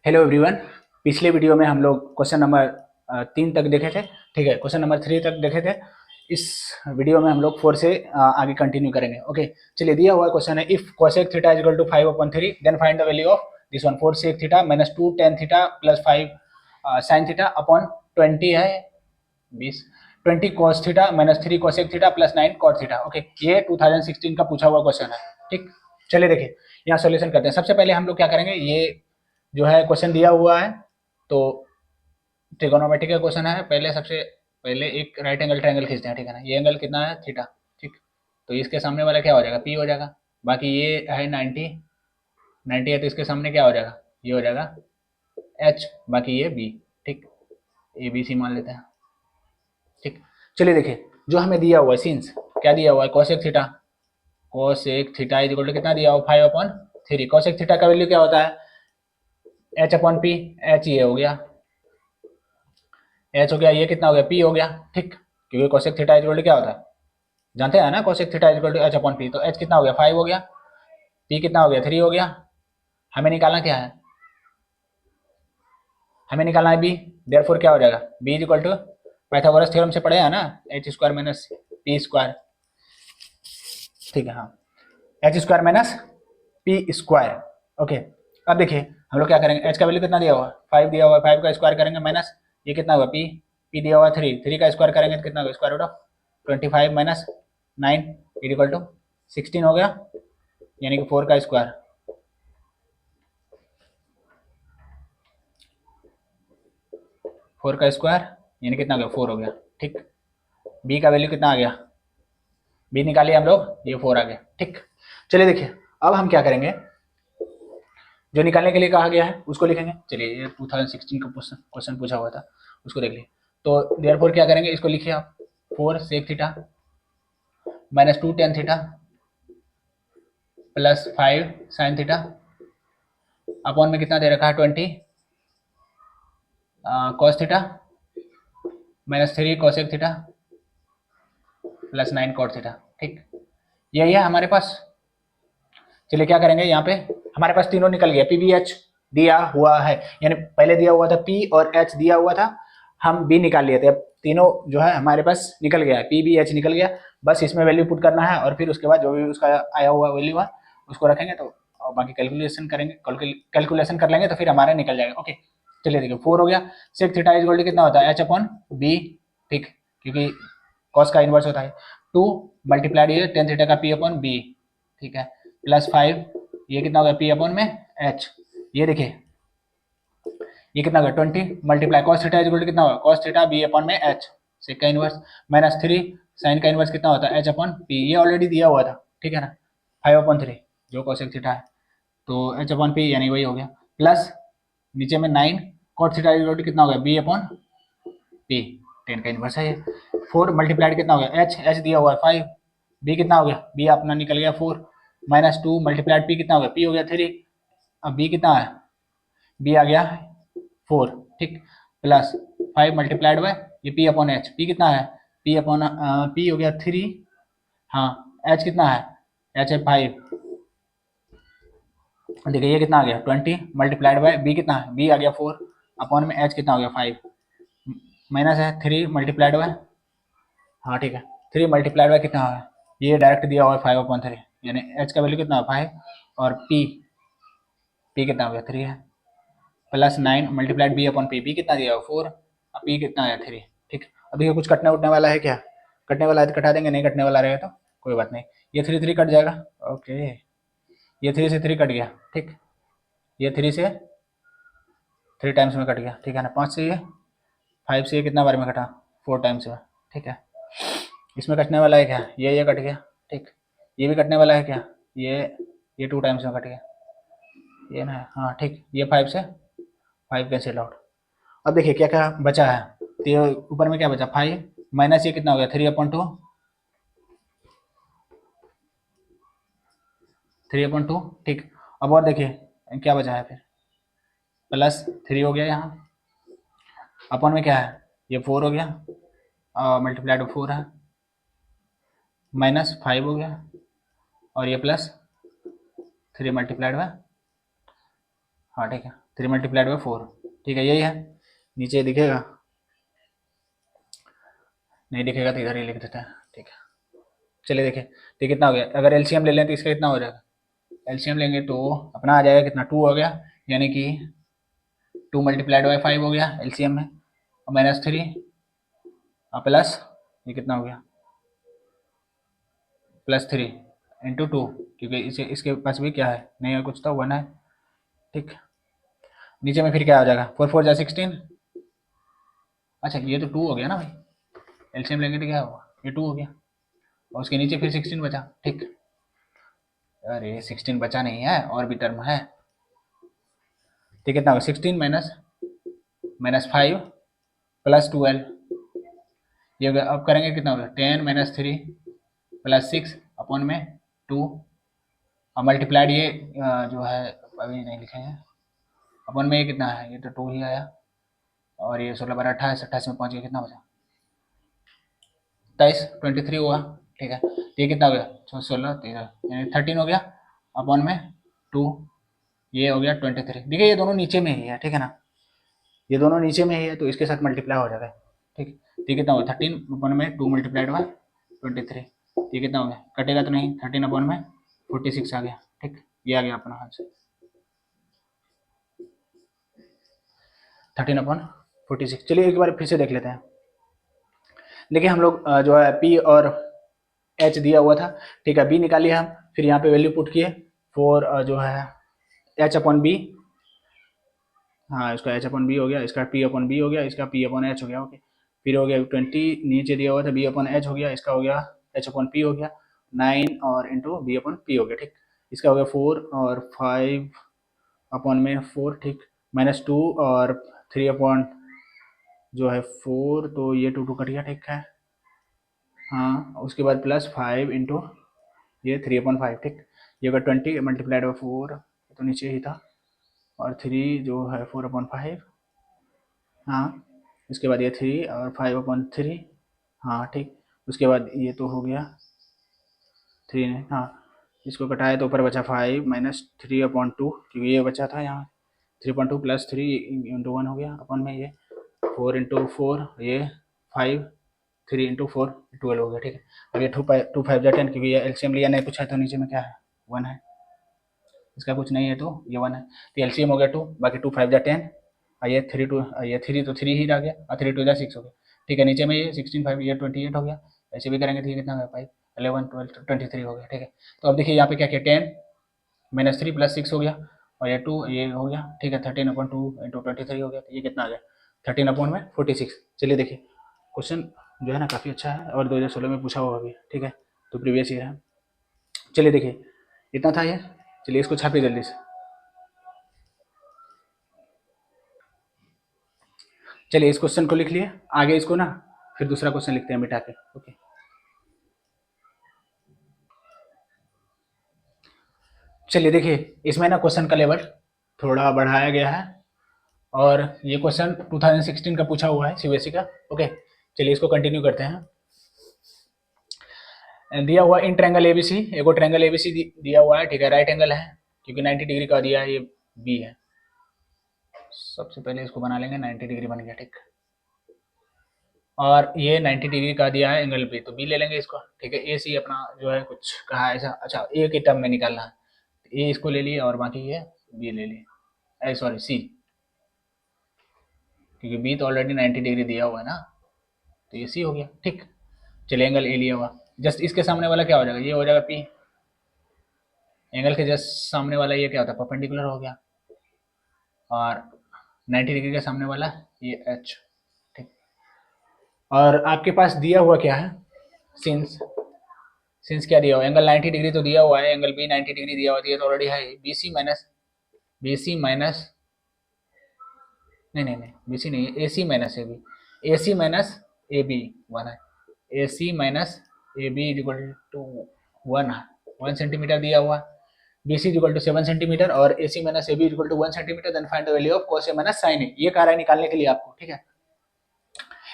Hello everyone. पिछले video में हम लोग क्वेश्चन नंबर 3 तक देखे थे। ठीक है, क्वेश्चन नंबर 3 तक देखे थे। इस वीडियो में हम लोग 4 से आगे कंटिन्यू करेंगे। ओके, चलिए दिया हुआ क्वेश्चन है, if cosec theta is equal to 5/3 then find the value of this one 4 sec theta minus 2 tan theta plus 5 sin theta upon 20 है 20 20 cos theta minus 3 cosec theta plus 9 cot theta. Okay, ये 2016 का पूछा हुआ question है। ठीक, चलिए देखिए यहाँ सोल्यूशन करते हैं। सबसे पहले हम लोग क्या करेंगे, ये जो है क्वेश्चन दिया हुआ है तो ट्रिगोनोमेट्री का क्वेश्चन है। पहले सबसे पहले एक राइट एंगल ट्रायंगल खींचते हैं। ठीक है ना, ये एंगल कितना है, थीटा। ठीक, तो इसके सामने वाला क्या हो जाएगा, पी हो जाएगा। बाकी ये है 90 है तो इसके सामने क्या हो जाएगा, ये हो जाएगा एच, बाकी ये बी। ठीक, ए बी सी मान लेते हैं। ठीक, चलिए देखिए जो हमें दिया हुआ है सिंस क्या दिया हुआ है, cosec theta. Cosec theta is equal to कितना दिया हुआ, 5/3। कोसेक थीटा का वैल्यू क्या होता है, एच अपॉन पी। एच ये हो गया, एच हो गया, ये कितना हो गया, पी हो गया। ठीक, क्योंकि cosec theta is equal to क्या होता है, जानते हैं ना, cosec theta is equal to H upon P. तो एच कितना हो गया, 5 हो गया, पी कितना हो गया, 3 हो गया। हमें निकालना क्या है, हमें निकालना है बी। देयरफॉर क्या हो जाएगा, B is equal to Pythagoras theorem से पढ़े हैं ना, H square minus P square. ठीक है, हाँ, H square minus P square. Okay, अब देखिए हम लोग क्या करेंगे, एच का वैल्यू कितना दिया हुआ है, 5 दिया हुआ है, 5 का स्क्वायर करेंगे माइनस ये कितना होगा, पी। पी दिया हुआ है 3, 3 का स्क्वायर करेंगे तो कितना होगा, square root of 25 minus 9 equal to 16 हो गया, यानी कि 4 का स्क्वायर। 4 का स्क्वायर यानी कितना हो गया, 4 हो गया। ठीक, बी का वैल्यू कितना आ गया, बी निकालिए हम लोग, ये 4 आ गया। ठीक, चलिए देखिए अब हम क्या करेंगे, जो निकालने के लिए कहा गया है उसको लिखेंगे। चलिए ये 2016 का क्वेश्चन पूछा हुआ था, उसको देख लिए। तो देयरफॉर क्या करेंगे, इसको लिखिए आप, 4 sec theta minus 2 tan theta plus 5 sin theta upon में कितना दे रखा है, 20 cos theta minus 3 cosec theta plus 9 cot theta. ठीक, यही है हमारे पास। चलिए क्या करेंगे, यहाँ पे हमारे पास तीनों निकल गया, पी बी एच दिया हुआ है, यानी पहले दिया हुआ था पी और एच दिया हुआ था, हम बी निकाल लिए थे। अब तीनों जो है हमारे पास निकल गया है, पी बी एच निकल गया। बस इसमें वैल्यू पुट करना है और फिर उसके बाद जो भी उसका आया हुआ वैल्यू है उसको रखेंगे तो, और बाकी कैलकुलेशन करेंगे, कैलकुलेशन कर लेंगे तो फिर हमारा निकल जाएगा। ओके, चलिए देखिए 4 हो गया, sec theta is equal to कितना होता है, एच अपॉन बी। ठीक, क्योंकि कॉस का इनवर्स होता है, 2 मल्टीप्लाइड ये टेन थीटा का पी अपॉन बी। ठीक है, प्लस 5 ये कितना हो गया, पी अपॉन में एच। ये देखिए ये कितना होगा, 20 multiply cos theta is equal to कितना होगा, कॉस थीटा बी अपॉन में एच सेक का इनवर्स माइनस 3 साइन का इनवर्स कितना होता है, एच अपॉन पी। ये ऑलरेडी दिया हुआ था। ठीक है ना, 5/3 जो कॉसेक थीटा है, तो एच अपॉन पी यानी वही हो गया, प्लस नीचे में 9 cot theta is equal to कितना हो गया, बी अपॉन पी। 10 का इनवर्स है ये। 4 मल्टीप्लाइड कितना हो गया, एच एच दिया हुआ है 5, बी कितना हो गया, बी अपना निकल गया 4 माइनस 2 मल्टीप्लाइड पी कितना हो गया, पी हो गया 3। अब बी कितना है, बी आ गया 4। ठीक, प्लस 5 मल्टीप्लाइड बाय ये पी अपॉन एच, पी कितना है, पी अपॉन पी हो गया 3। हाँ, एच कितना है, एच है 5। देखिए ये कितना आ गया, 20 मल्टीप्लाइड बाय बी कितना है, बी आ गया 4 अपॉन में एच कितना हो गया 5, माइनस है 3 मल्टीप्लाइड बाय, हाँ ठीक है, 3 मल्टीप्लाइड बाय कितना है, ये डायरेक्ट दिया हुआ है 5/3, यानी एच का वैल्यू कितना है 5 और पी कितना हो गया 3 है, plus 9 multiplied B upon P कितना दिया हुआ 4 और पी कितना आया 3। ठीक, अब देखिए कुछ कटने उठने वाला है क्या, कटने वाला है तो कटा देंगे, नहीं कटने वाला रहेगा तो कोई बात नहीं, ये 3 3 कट जाएगा। ओके, ये 3 से 3 कट गया। ठीक, ये 3 से 3 टाइम्स में कट गया। ठीक है ना, 5 से ये 5 से ये कितना बार में कटा, 4 टाइम्स में। ठीक है, इसमें कटने वाला है क्या, ये कट गया। ठीक, ये भी कटने वाला है क्या, ये 2 टाइम्स में कट गया, ये ना, हाँ ठीक, ये 5 से 5 कैंसिल आउट। अब देखिए क्या क्या बचा है, तो ये ऊपर में क्या बचा 5 माइनस ये कितना हो गया 3/2, 3/2। ठीक, अब और देखिए क्या बचा है फिर, प्लस 3 हो गया यहाँ, अपॉन में क्या है, ये 4 हो गया, मल्टीप्लाइड 4 है, माइनस 5 हो गया और ये प्लस 3 मल्टीप्लाइड में हाँ ठीक है, 3 × 4, ठीक है, यही है। नीचे दिखेगा, नहीं दिखेगा तो इधर ही लिख देते हैं, ठीक है। चलिए देखिए, तो कितना हो गया, अगर एलसीएम ले लें तो इसका कितना हो जाएगा, एलसीएम लेंगे तो अपना आ जाएगा कितना, 2 हो गया, यानी कि 2 × 5 हो गया एलसीएम में, और -3 और प्लस ये कितना हो गया, +3 × 2, क्योंकि इसे इसके पास भी क्या है, नहीं है कुछ तो 1 है, ठीक। नीचे में फिर क्या आ जाएगा, 4 4 16, अच्छा ये तो 2 हो गया ना भाई, एलसीएम लेंगे तो क्या होगा, ये 2 हो गया, और उसके नीचे फिर 16 बचा, ठीक। अरे 16 बचा नहीं है, और भी टर्म है, तो कितना होगा, 16 -5 +12, ये हो गया। अब करेंगे कितना होगा, 10 - 3 +6 अपॉन में 2, और मल्टीप्लाइड ये जो है अभी नहीं लिखे हैं, अपॉन में ये कितना है, ये तो 2 ही आया, और ये 16 12 28, 28 में पहुंच गया, कितना बचा, 23 23 हुआ, ठीक है। तो ये कितना हो गया, 16 13 यानी 13 हो गया, अपॉन में 2, ये हो गया 23। देखिए ये दोनों नीचे में ही है, ठीक है ना, ये दोनों नीचे में ही है, तो इसके साथ मल्टीप्लाई हो जाएगा, ठीक। तो ये कितना होगा, 13 अपॉन में 2 मल्टीप्लाइड हुआ 23, ये कितना हो गया, कटेगा तो नहीं, 13 अपॉन में 46 आ गया, ठीक। ये आ गया अपना आंसर, 13/46। चलिए एक बार फिर से देख लेते हैं। देखिए हम लोग जो है पी और एच दिया हुआ था, ठीक है, बी निकालिए हम, फिर यहाँ पे वैल्यू पुट किए, 4 जो है H/B, हाँ इसका H/B हो गया, इसका P/B हो गया, इसका P/H हो गया, ओके। फिर हो गया 20, नीचे दिया हुआ था B/H हो गया, इसका हो गया H/P हो गया, 9 और इंटू B/P हो गया, ठीक। इसका हो गया 4 और 5 अपॉन में 4, ठीक, -2 और 3 अपॉन जो है 4, तो ये 2 कट गया, ठीक है। हाँ उसके बाद +5 इंटू ये 3/5, ठीक। ये होगा 20 मल्टीप्लाइड बाई 4, तो नीचे ही था, और 3 जो है 4/5, हाँ उसके बाद ये 3 और 5/3, हाँ ठीक। उसके बाद ये तो हो गया 3 ने, हाँ इसको घटाया तो ऊपर बचा 5 -3/2, क्योंकि ये बचा था यहाँ 3/2 + 3 × 1 हो गया, अपन में ये 4 × 4, ये 5, 3 × 4 12 हो गया, ठीक है। अब ये 2 5 10, क्योंकि ये एलसीएम लिया नहीं कुछ है, तो नीचे में क्या है 1 है, इसका कुछ नहीं है तो ये 1 है, तो एलसीएम हो गया 2, बाकी 2 5 10, और ये 3 2, ये 3 तो 3 ही रह गया, और 3 2 6 हो गया, ठीक है। नीचे में ये 16 5, ये 28 हो गया, ऐसे भी करेंगे तो ये कितना हो गया 5 11 12 23 हो गया, ठीक है। तो अब देखिए यहाँ पे क्या किया, 10 -3 + 6 हो गया, और ये 2 ये हो गया, ठीक है, 13/2 इंटू 23 हो गया, तो ये कितना आ गया 13/46। चलिए देखिए क्वेश्चन जो है ना काफ़ी अच्छा है, और 2016 में पूछा हुआ भी, ठीक है, तो प्रीवियस ईयर है। चलिए देखिए इतना था ये, चलिए इसको छापिए जल्दी से। चलिए इस क्वेश्चन को लिख लिए, आगे इसको ना फिर दूसरा क्वेश्चन लिखते हैं मिटा के, ओके। चलिए देखिए इसमें ना क्वेश्चन का लेवल थोड़ा बढ़ाया गया है, और ये क्वेश्चन 2016 का पूछा हुआ है सीबीएसई का, ओके। चलिए इसको कंटिन्यू करते हैं। दिया हुआ इन ट्रायंगल एबीसी, एगो ट्रायंगल एबीसी दिया हुआ है, ठीक है, राइट एंगल है, क्योंकि 90 डिग्री का दिया है, ये बी है। सबसे पहले इसको बना लेंगे, 90 डिग्री बन गया, ठीक। और ये 90 डिग्री का दिया है एंगल बी, तो बी ले लेंगे इसको, ठीक है। ए सी अपना जो है कुछ कहा ऐसा, अच्छा ए के टर्म में निकालना है, ए इसको ले लिए और बाकी ये बी ले लिए, सॉरी सी, क्योंकि बी तो ऑलरेडी 90 डिग्री दिया हुआ है ना, तो ये सी हो गया, ठीक। चलिए एंगल ए लिया हुआ, जस्ट इसके सामने वाला क्या हो जाएगा, ये हो जाएगा पी, एंगल के जस्ट सामने वाला ये क्या होता है, परपेंडिकुलर हो गया, और 90 डिग्री के सामने वाला ये एच, ठीक। और आपके पास दिया हुआ क्या है, सिंस सिंस क्या दिया हुआ है, एंगल 90 डिग्री तो दिया हुआ है, एंगल बी 90 डिग्री दिया हुआ है, तो ऑलरेडी है बी सी माइनस नहीं बी सी नहीं, A C minus A B, A C minus A B 1 है, A C minus A B equal to 1 है, 1 सेंटीमीटर दिया हुआ, B C equal to 7 centimetre, और A C minus A B equal to 1 centimetre, then find the value of cos a minus sin a, ये कह रहा है निकालने के लिए आपको, ठीक है।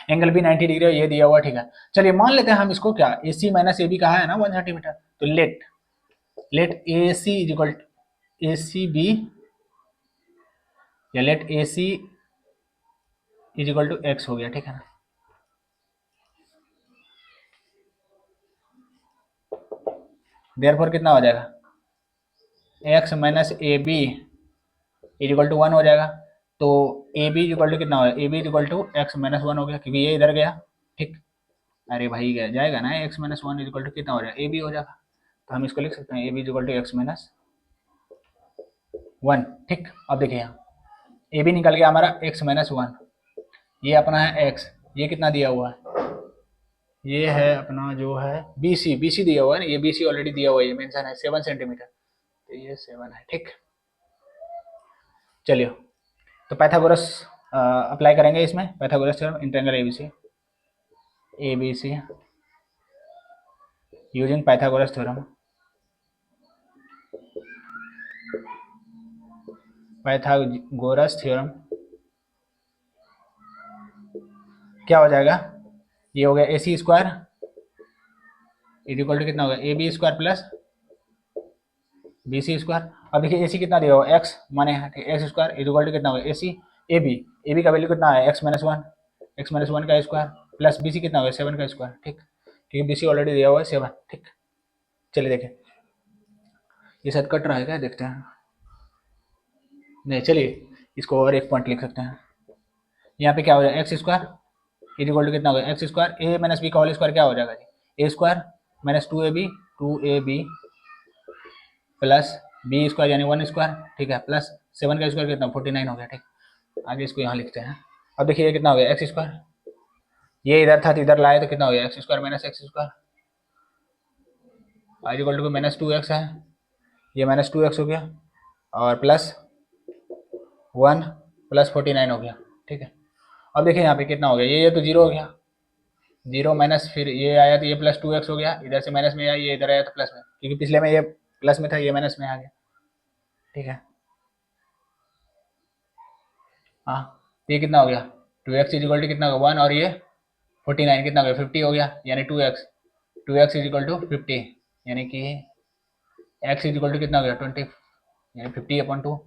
एंगल भी 90 डिग्री ये दिया हुआ, ठीक है। चलिए मान लेते हैं हम इसको क्या, ए सी माइनस ए बी कहा है ना 1 सेंटीमीटर, तो let A C equal A C B या let A C is equal to X हो गया, ठीक है ना। देयरफॉर कितना हो जाएगा, X minus A B is equal to 1 हो जाएगा। तो A B is equal to कितना हो गया, A B is equal to X minus 1 हो गया, क्योंकि ये इधर गया, ठीक। अरे भाई गया जाएगा ना, X minus 1 is equal to कितना हो जाएगा, ए बी हो जाएगा। तो हम इसको लिख सकते हैं A B is equal to X minus 1, ठीक। अब देखिए यहाँ ए बी निकल गया हमारा एक्स माइनस 1, ये अपना है एक्स, ये कितना दिया हुआ है, ये है अपना जो है बी सी, बी सी दिया हुआ है ना, ये बी सी ऑलरेडी दिया हुआ है, ये मेंशन है 7 सेंटीमीटर, तो ये 7 है, ठीक। चलिए तो पाइथागोरस अप्लाई करेंगे इसमें, Pythagoras theorem in triangle A B C using Pythagoras theorem, Pythagoras theorem क्या हो जाएगा, ये हो गया A C square is equal to कितना होगा, A B square plus B C square. अब देखिए ए सी कितना दिया होगा, एक्स माने X square is equal to कितना होगा, ए बी का वैल्यू कितना है, एक्स माइनस 1, एक्स माइनस 1 का स्क्वायर प्लस बी सी कितना होगा, 7 का स्क्वायर, ठीक। क्योंकि बी सी ऑलरेडी दिया हुआ है 7, ठीक। चलिए देखें, ये शायद कट रहा है क्या, देखते हैं। नहीं, चलिए इसको और एक पॉइंट लिख सकते हैं। यहाँ पे क्या हो जाएगा, X square is equal to कितना होगा, X square A minus B का होल स्क्वायर क्या हो जाएगा जी, A square minus 2ab plus B square यानी 1 स्क्वायर, ठीक है, प्लस 7 का स्क्वायर कितना 49 हो गया, ठीक। आगे इसको यहाँ लिखते हैं। अब देखिए ये कितना हो गया, एक्स स्क्वायर, ये इधर था तो इधर लाए तो कितना हो गया, X square minus X square is equal to minus 2x है, ये माइनस 2x हो गया और प्लस 1 प्लस 49 हो गया, ठीक है। अब देखिए यहाँ पे कितना हो गया, ये तो जीरो हो गया, जीरो माइनस फिर ये आया तो ये प्लस 2x हो गया, इधर से माइनस में आया, ये इधर आया तो प्लस में, क्योंकि पिछले में ये प्लस में था, ये माइनस में आ गया, ठीक है। हाँ, तो ये कितना हो गया, 2x इज इक्वल टू कितना होगा 1 और ये 49 कितना हो गया 50 हो गया, यानी 2x इज इक्वल टू 50, यानी कि x इज इक्वल टू कितना हो गया 20, यानी 50/2।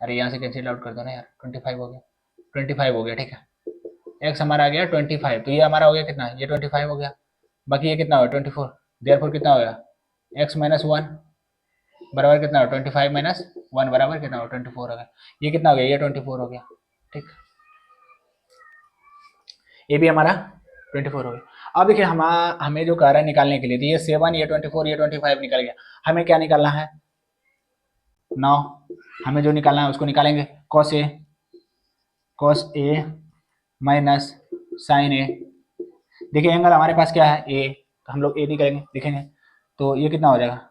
अरे यहाँ से कैंसिल आउट कर दो ना यार, 25 हो गया, 25 हो गया, ठीक है। x हमारा आ गया 25, तो ये हमारा हो गया कितना, ये 25 हो गया, बाकी ये कितना होगा 24, देयरफॉर कितना होगा x माइनस 1 बराबर कितना हो 25 माइनस 1 बराबर कितना हो 24 हो गया, ये कितना हो गया, ये 24 हो गया, ठीक। ये भी हमारा 24 हो गया। अब देखिए हमें जो कह रहा है निकालने के लिए, तो ये 7 ये 24 ये 25 निकल गया, हमें क्या निकालना है, 9, हमें जो निकालना है उसको निकालेंगे, cos ए माइनस साइन ए। देखिए एंगल हमारे पास क्या है ए, तो हम लोग ए निकालेंगे, लिखेंगे, तो ये कितना हो जाएगा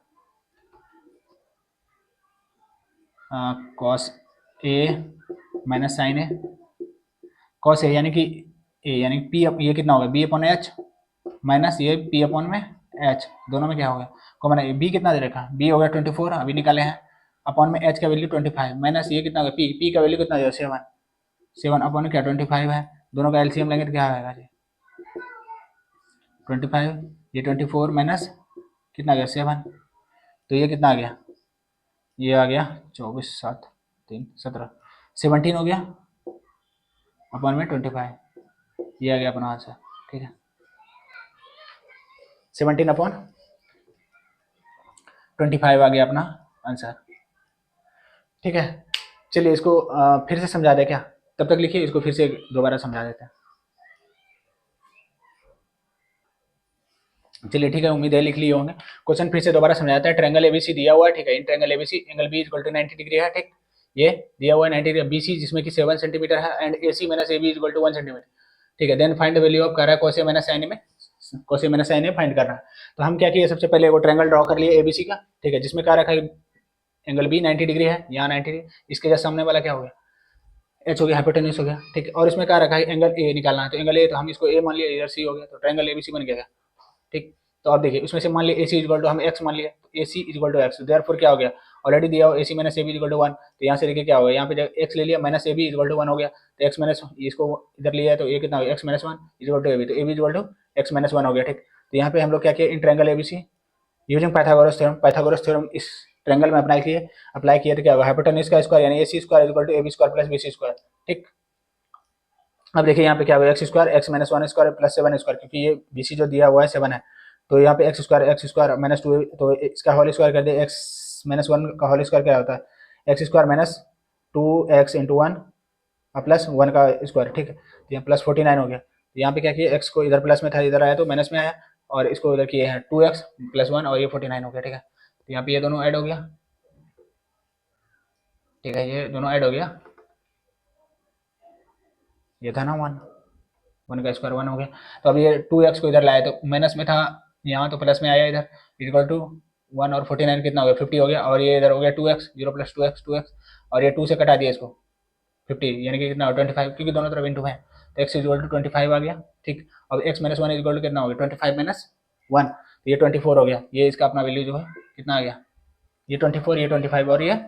cos ए माइनस साइन ए, cos ए यानी कि ए यानी पी, ये कितना होगा b/h माइनस ये p/h, दोनों में क्या होगा कॉमन है, b कितना दे रखा, b हो गया 24 अभी निकाले हैं, अपॉन में h का वैल्यू 25 माइनस ये कितना होगा p का वैल्यू कितना है 7 अपॉन में क्या 25 है, दोनों का एलसीएम लेंगे तो क्या आएगा जी 25, ये 24 माइनस कितना आ गया 7, तो ये कितना आ गया, ये आ गया 24 7 3 17 17 हो गया अपॉन में 25, ये आ गया अपना आंसर, ठीक है 17/25 आ गया अपना आंसर, ठीक है। चलिए इसको फिर से समझा दे क्या, तब तक लिखिए, इसको फिर से दोबारा समझा देते हैं। चलिए ठीक है, उम्मीद है लिख लिए होंगे। क्वेश्चन फिर से दोबारा समझाता है। ट्रायंगल एबीसी दिया हुआ है, ठीक है। In triangle ABC angle B equal to 90 degree है, ठीक। ये दिया हुआ है 90 डिग्री, बीसी जिसमें कि 7 सेंटीमीटर है and AC minus AB equal to 1 centimetre, ठीक है। Then find the value of कर रहा है कोसे माइनस साइन में, कोसे माइनस साइन में फाइंड करना है। तो हम क्या किए, सबसे पहले वो ट्रायंगल ड्रॉ कर लिए एबीसी का, ठीक है, जिसमें क्या रखा है एंगल बी 90 डिग्री है, यहाँ 90 डिग्री, इसके जस्ट सामने वाला क्या हो गया एच हो गया, हाइपोटेन्यूज हो गया, ठीक है। और इसमें क्या रखा है एंगल ए निकालना है, तो एंगल ए तो हम इसको ए मान लिया, इधर सी हो गया, तो ट्रायंगल एबीसी बन गया, ठीक। तो अब देखिए उसमें से मान लिया AC इक्वल टू हम x मान लिया, AC equal to x, therefore क्या हो गया ऑलरेडी दिया हो AC minus AB equal to 1, तो यहाँ से देखिए क्या होगा, यहाँ पे जब x ले लिया माइनस AB इक्वल टू 1 हो गया, तो x माइनस इसको इधर लिया है तो ये कितना हो गया x minus 1 equal to AB, तो AB equal to x minus 1 हो गया, ठीक। तो यहाँ पे हम लोग क्या किया in triangle ABC using Pythagoras theorem, Pythagoras theorem इस ट्रायंगल में अप्लाई किए तो क्या होगा, हाइपोटेन्यूज का स्क्वायर यानी AC square equal to AB square plus BC square. ठीक, अब देखिए यहाँ पे क्या होगा, X square X minus 1 square plus 7 square, क्योंकि ये BC जो दिया हुआ है 7 है, तो यहाँ पे एक्स स्क्वायर माइनस 2, तो इसका होल स्क्वायर कर दिया, एक्स माइनस 1 का होल स्क्वायर क्या होता है, x square minus 2x into 1 plus 1 का स्क्वायर। ठीक है, तो यहाँ प्लस 49 हो गया। तो यहाँ पे क्या किया, एक्स को इधर प्लस में था, इधर आया तो माइनस में आया, और इसको इधर किए हैं 2x प्लस 1 और ये 49 हो गया। ठीक है, तो यहाँ पे ये दोनों ऐड हो गया। ठीक है, ये दोनों ऐड हो गया, ये था ना 1 का स्क्वायर 1 हो गया। तो अब ये 2x को इधर लाया तो माइनस में था यहाँ, तो प्लस में आया इधर, इक्वल टू 1 और 49 कितना हो गया, 50 हो गया, और ये इधर हो गया 2x, 0 प्लस 2x, और ये 2 से कटा दिया इसको 50, यानी कि कितना 25, क्योंकि दोनों तरफ इंटू है, तो x इक्वल टू 25 आ गया। ठीक, अब x माइनस 1 इक्वल टू कितना हो गया, 25 माइनस 1, तो ये 24 हो गया। ये इसका अपना वैल्यू जो है कितना आ गया, ये 24, ये 25 और ये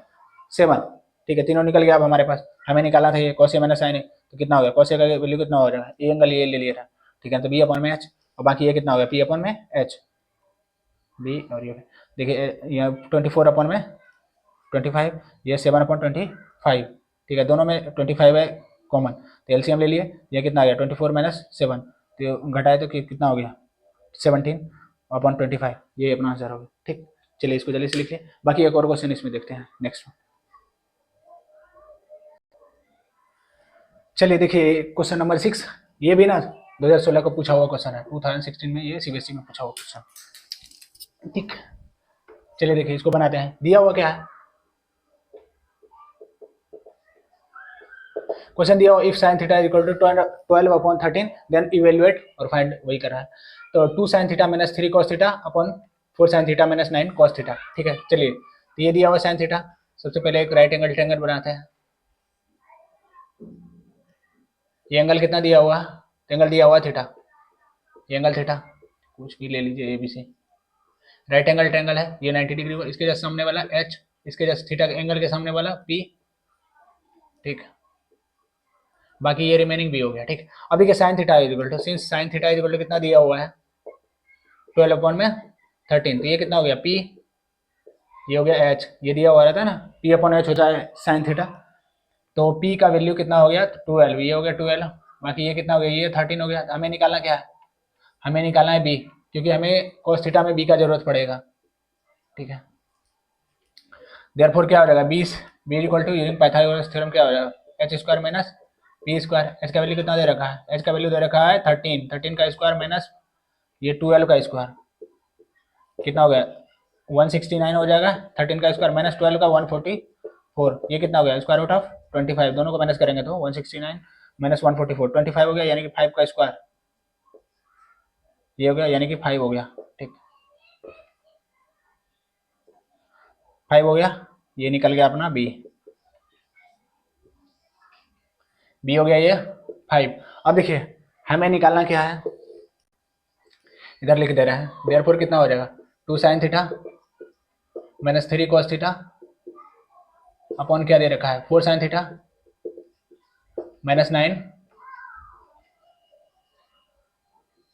7। ठीक है, तीनों निकल गया। अब हमारे पास हमें निकालना था ये कोसे माइनस साइन, तो कितना हो गया, कोसे का वैल्यू कितना हो जाएगा, ए एंगल ये ले लिया था। ठीक है, तो बी अपॉन में एच, और बाकी ये कितना हो गया, पी अपॉन में एच, बी, और ये देखिए ये 24 अपॉन में 25, ये 7 अपॉन 25। ठीक है, दोनों में 25 है कॉमन, तो एलसीएम ले लिए, ये कितना आ गया 24 माइनस 7, तो घटाए तो कितना हो गया 17 अपॉन 25, ये अपना आंसर हो गया। ठीक, चलिए इसको जल्दी से लिखिए, बाकी एक और क्वेश्चन इसमें देखते हैं नेक्स्ट। चलिए देखिए क्वेश्चन नंबर 6, ये भी ना 2016 को पूछा हुआ क्वेश्चन है, 2016 में ये सीबीएसई में पूछा हुआ क्वेश्चन। ठीक, चलिए देखिए इसको बनाते हैं। दिया हुआ क्या है, क्वेश्चन दिया हुआ if sine theta is equal to 12 upon 13 then evaluate और फाइंड, वही कर रहा है। तो 2 sine theta minus 3 cos theta upon 4 sine theta minus 9 cos theta. ठीक है, चलिए तो ये दिया हुआ साइन थीटा, सबसे पहले एक राइट एंगल ट्रायंगल बनाते हैं। ये एंगल कितना दिया हुआ, एंगल दिया हुआ थीटा, ये एंगल थीटा कुछ भी ले लीजिए, ABC राइट एंगल ट्रायंगल है, ये 90 डिग्री, इसके जस्ट सामने वाला H, इसके जस्ट थीटा एंगल के सामने वाला P। ठीक, बाकी ये रिमेनिंग भी हो गया। ठीक, अभी के sine theta is equal to, since sine theta is equal to कितना दिया हुआ है 12 अपॉन में 13, तो ये कितना हो गया P, ये हो गया H, ये दिया हुआ रहता है ना P अपॉन H होता है साइन थीटा, तो P का वैल्यू कितना हो गया 12, ये हो गया 12, बाकी ये कितना हो गया, ये 13 हो गया। हमें निकालना क्या है, हमें निकालना है B, क्योंकि हमें cos थीटा में B का जरूरत पड़ेगा। ठीक है, देयरफॉर क्या हो जाएगा, B equal to using Pythagoras theorem क्या हो जाएगा, H square minus P square. H का वैल्यू कितना दे रखा है, एच का वैल्यू दे रखा है 13 का स्क्वायर माइनस ये 12 का स्क्वायर, कितना हो गया 169 हो जाएगा, 13 का स्क्वायर माइनस 12 का 144, ये कितना हो गया स्क्वायर रूट ऑफ 25, दोनों को माइनस करेंगे तो 169 माइनस 144 25 हो गया, यानी कि 5 का स्क्वायर, ये हो गया यानी कि 5 हो गया। ठीक, 5 हो गया, ये निकल गया अपना बी हो गया ये 5। अब देखिए हमें निकालना क्या है, इधर लिख दे रहे हैं, देयरफॉर कितना हो जाएगा 2 sine theta minus 3 cos theta upon क्या दे रखा है 4 sine theta minus 9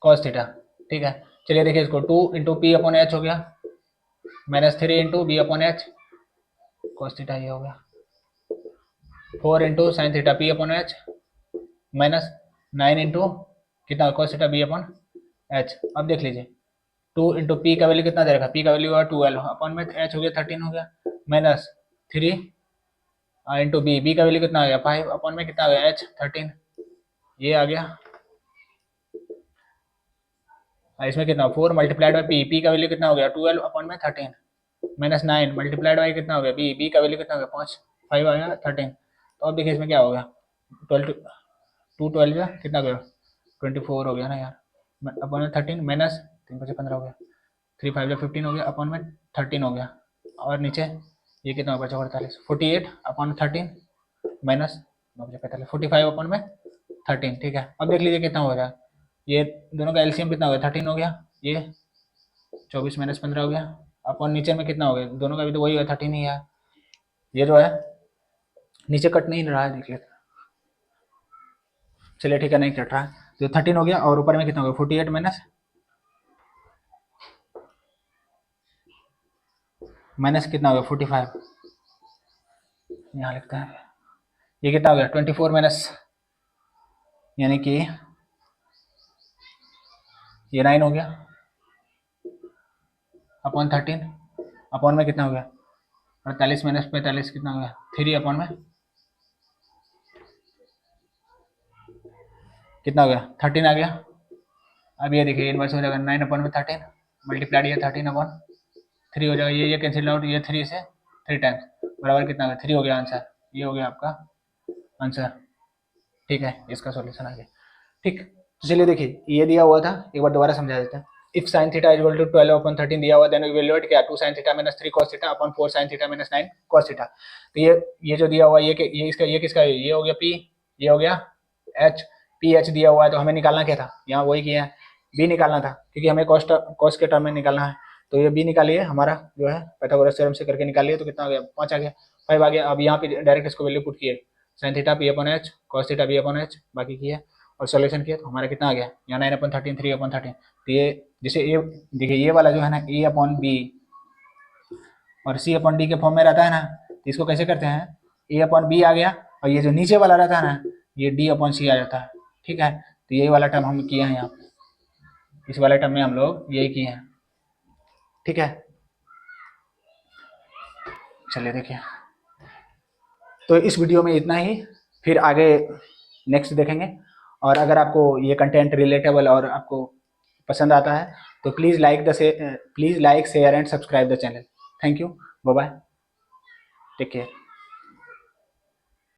cos theta. ठीक है, चलिए देखिए इसको 2 इंटू पी अपॉन एच हो गया minus 3 into B upon H cos theta, ये हो गया 4 into sine theta P upon H minus 9 into कितना cos theta B upon H. अब देख लीजिए 2 इंटू पी का वैल्यू कितना दे रखा है, पी का वैल्यू हुआ 12 अपॉन में एच हो गया 13 हो गया माइनस 3 इंटू बी का वैल्यू कितना आ गया 5 अपॉन में कितना आ गया एच 13, ये आ गया। इसमें कितना 4 मल्टीप्लाइड बाई पी का वैल्यू कितना हो गया 12 अपॉन में 13 माइनस 9 मल्टीप्लाइड बाई कितना हो गया बी का वैल्यू कितना हो गया 5 आ गया 13। तो अब देखिए इसमें क्या होगा 12 2 12 कितना गया 24 हो गया ना यार, अपॉन में 13 माइनस 3 5 15 हो गया 3 5 15 हो गया अपॉन में 13 हो गया, और नीचे ये कितना हो गया 48 48 अपॉन 13 माइनस 45 45 अपॉन में 13। ठीक है, अब देख लीजिए कितना हो रहा है, ये दोनों का एलसीएम कितना हो गया 13 हो गया, ये 24 माइनस 15 हो गया, अपॉन नीचे में कितना हो गया, दोनों का भी तो वही है 13 ही है, ये जो है नीचे कट नहीं रहा है, देख लेते चलिए ठीक है नहीं कट रहा है, तो 13 हो गया और ऊपर में कितना हो गया 48 माइनस माइनस कितना हो गया 45, यहाँ लिखता है ये कितना हो गया 24 माइनस, यानी कि ये 9 हो गया अपॉन 13, अपॉन में कितना हो गया 48 माइनस 45 कितना हो गया 3 अपॉन में कितना हो गया 13 आ गया। अब ये देखिए इनवर्स हो जाएगा 9 अपॉन में 13 मल्टीप्लाइड ये 13 अपॉन 3 हो जाएगा, ये कैंसिल आउट, ये 3 से 3 टाइम्स बराबर कितना हो गया 3 हो गया आंसर, ये हो गया आपका आंसर। ठीक है, इसका सॉल्यूशन आ गया। ठीक, तो चलिए देखिए ये दिया हुआ था, एक बार दोबारा समझा देते हैं। If sin theta is equal to 12 upon 13 दिया हुआ, देन इवैल्यूएट क्या 2 sin theta minus 3 cos theta upon 4 sin theta minus 9 cos theta. तो ये जो दिया हुआ ये इसका ये किसका है, ये हो गया P, ये हो गया H, PH दिया हुआ है, तो हमें निकालना क्या था, यहाँ वही किया है, B निकालना था, क्योंकि हमें cos के टर्म में निकालना है। तो ये B निकालिए, हमारा जो है पाइथागोरस थ्योरम से करके निकालिए, तो कितना आ गया 5 आ गया, 5 आ गया। अब यहाँ पे डायरेक्ट इसको वैल्यू पुट किए, sin theta P upon H, cos theta B upon H, बाकी किया और सॉल्यूशन किया, तो हमारा कितना आ गया यहाँ 9 अपॉन 13 3 अपॉन 13। तो ये जैसे ये देखिए ये वाला जो है ना A अपॉन बी और C अपॉन डी के फॉर्म में रहता है ना, तो इसको कैसे करते हैं A अपॉन बी आ गया, और ये जो नीचे वाला रहता है ना ये D अपॉन C आ जाता है। ठीक है, तो यही वाला टर्म हम किए हैं यहाँ पे, इस वाले टर्म में हम लोग यही किए हैं। ठीक है, चलिए देखिए, तो इस वीडियो में इतना ही, फिर आगे नेक्स्ट देखेंगे। और अगर आपको ये कंटेंट रिलेटेबल और आपको पसंद आता है तो please like share and subscribe the channel. Thank you, bye bye, take care.